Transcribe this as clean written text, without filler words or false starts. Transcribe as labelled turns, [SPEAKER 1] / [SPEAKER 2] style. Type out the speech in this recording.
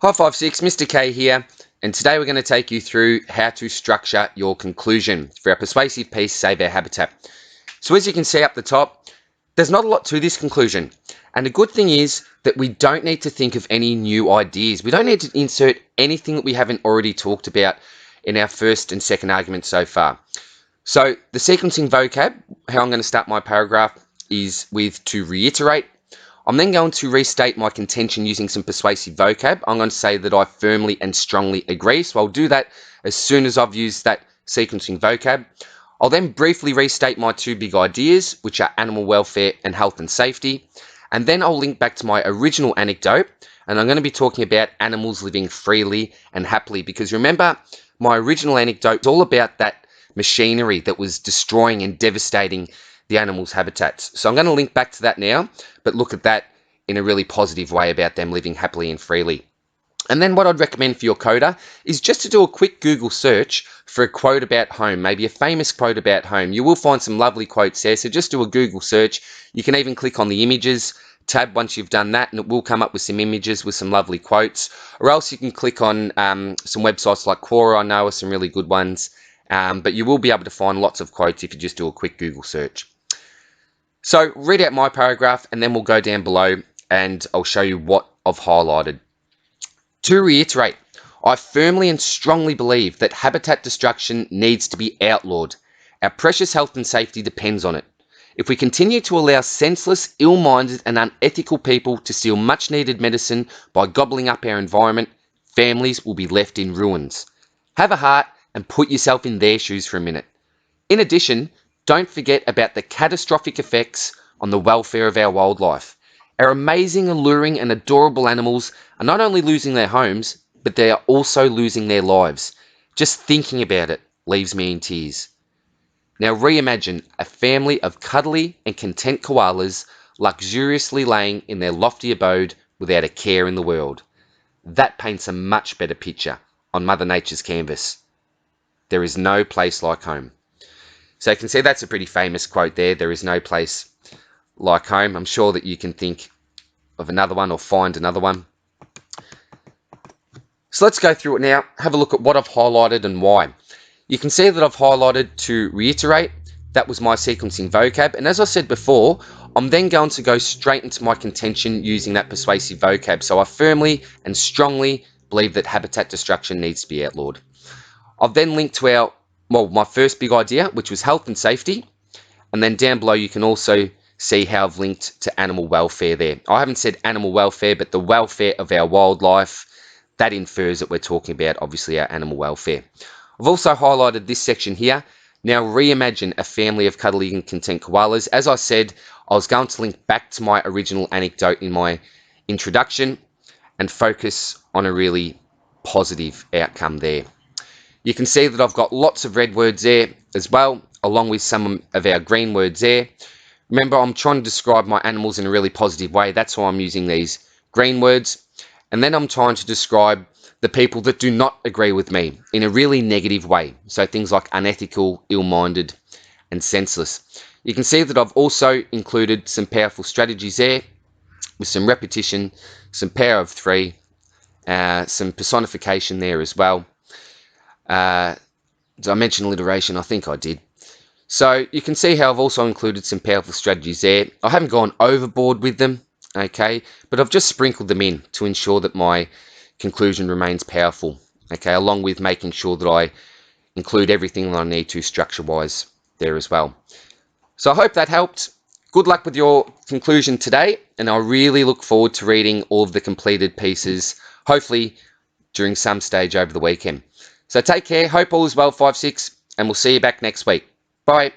[SPEAKER 1] Hi 56, Mr. K here, and today we're going to take you through how to structure your conclusion for our persuasive piece, Save Our Habitat. So as you can see up the top, there's not a lot to this conclusion, and the good thing is that we don't need to think of any new ideas. We don't need to insert anything that we haven't already talked about in our first and second argument so far. So the sequencing vocab, how I'm going to start my paragraph is with to reiterate. I'm then going to restate my contention using some persuasive vocab. I'm going to say that I firmly and strongly agree. So I'll do that as soon as I've used that sequencing vocab. I'll then briefly restate my two big ideas, which are animal welfare and health and safety. And then I'll link back to my original anecdote. And I'm going to be talking about animals living freely and happily. Because remember, my original anecdote was all about that machinery that was destroying and devastating the animals' habitats. So I'm going to link back to that now, but look at that in a really positive way about them living happily and freely. And then what I'd recommend for your coda is just to do a quick Google search for a quote about home, maybe a famous quote about home. You will find some lovely quotes there, so just do a Google search. You can even click on the images tab once you've done that, and it will come up with some images with some lovely quotes. Or else you can click on some websites like Quora, I know are some really good ones. But you will be able to find lots of quotes if you just do a quick Google search. So read out my paragraph and then we'll go down below and I'll show you what I've highlighted. To reiterate, I firmly and strongly believe that habitat destruction needs to be outlawed. Our precious health and safety depends on it. If we continue to allow senseless, ill-minded and unethical people to steal much-needed medicine by gobbling up our environment, families will be left in ruins. Have a heart and put yourself in their shoes for a minute. In addition, don't forget about the catastrophic effects on the welfare of our wildlife. Our amazing, alluring and adorable animals are not only losing their homes, but they are also losing their lives. Just thinking about it leaves me in tears. Now reimagine a family of cuddly and content koalas luxuriously laying in their lofty abode without a care in the world. That paints a much better picture on Mother Nature's canvas. There is no place like home. So you can see that's a pretty famous quote there. There is no place like home. I'm sure that you can think of another one or find another one. So let's go through it now. Have a look at what I've highlighted and why. You can see that I've highlighted to reiterate. That was my sequencing vocab. And as I said before, I'm then going to go straight into my contention using that persuasive vocab. So I firmly and strongly believe that habitat destruction needs to be outlawed. I've then linked to my first big idea, which was health and safety. And then down below, you can also see how I've linked to animal welfare there. I haven't said animal welfare, but the welfare of our wildlife, that infers that we're talking about, obviously, our animal welfare. I've also highlighted this section here. Now reimagine a family of cuddly and content koalas. As I said, I was going to link back to my original anecdote in my introduction and focus on a really positive outcome there. You can see that I've got lots of red words there as well, along with some of our green words there. Remember, I'm trying to describe my animals in a really positive way. That's why I'm using these green words. And then I'm trying to describe the people that do not agree with me in a really negative way. So things like unethical, ill-minded, and senseless. You can see that I've also included some powerful strategies there with some repetition, some power of three, some personification there as well. Did I mention alliteration? I think I did. So you can see how I've also included some powerful strategies there. I haven't gone overboard with them, okay, but I've just sprinkled them in to ensure that my conclusion remains powerful, okay, along with making sure that I include everything that I need to structure-wise there as well. So I hope that helped. Good luck with your conclusion today, and I really look forward to reading all of the completed pieces, hopefully during some stage over the weekend. So take care, hope all is well 5-6, and we'll see you back next week. Bye.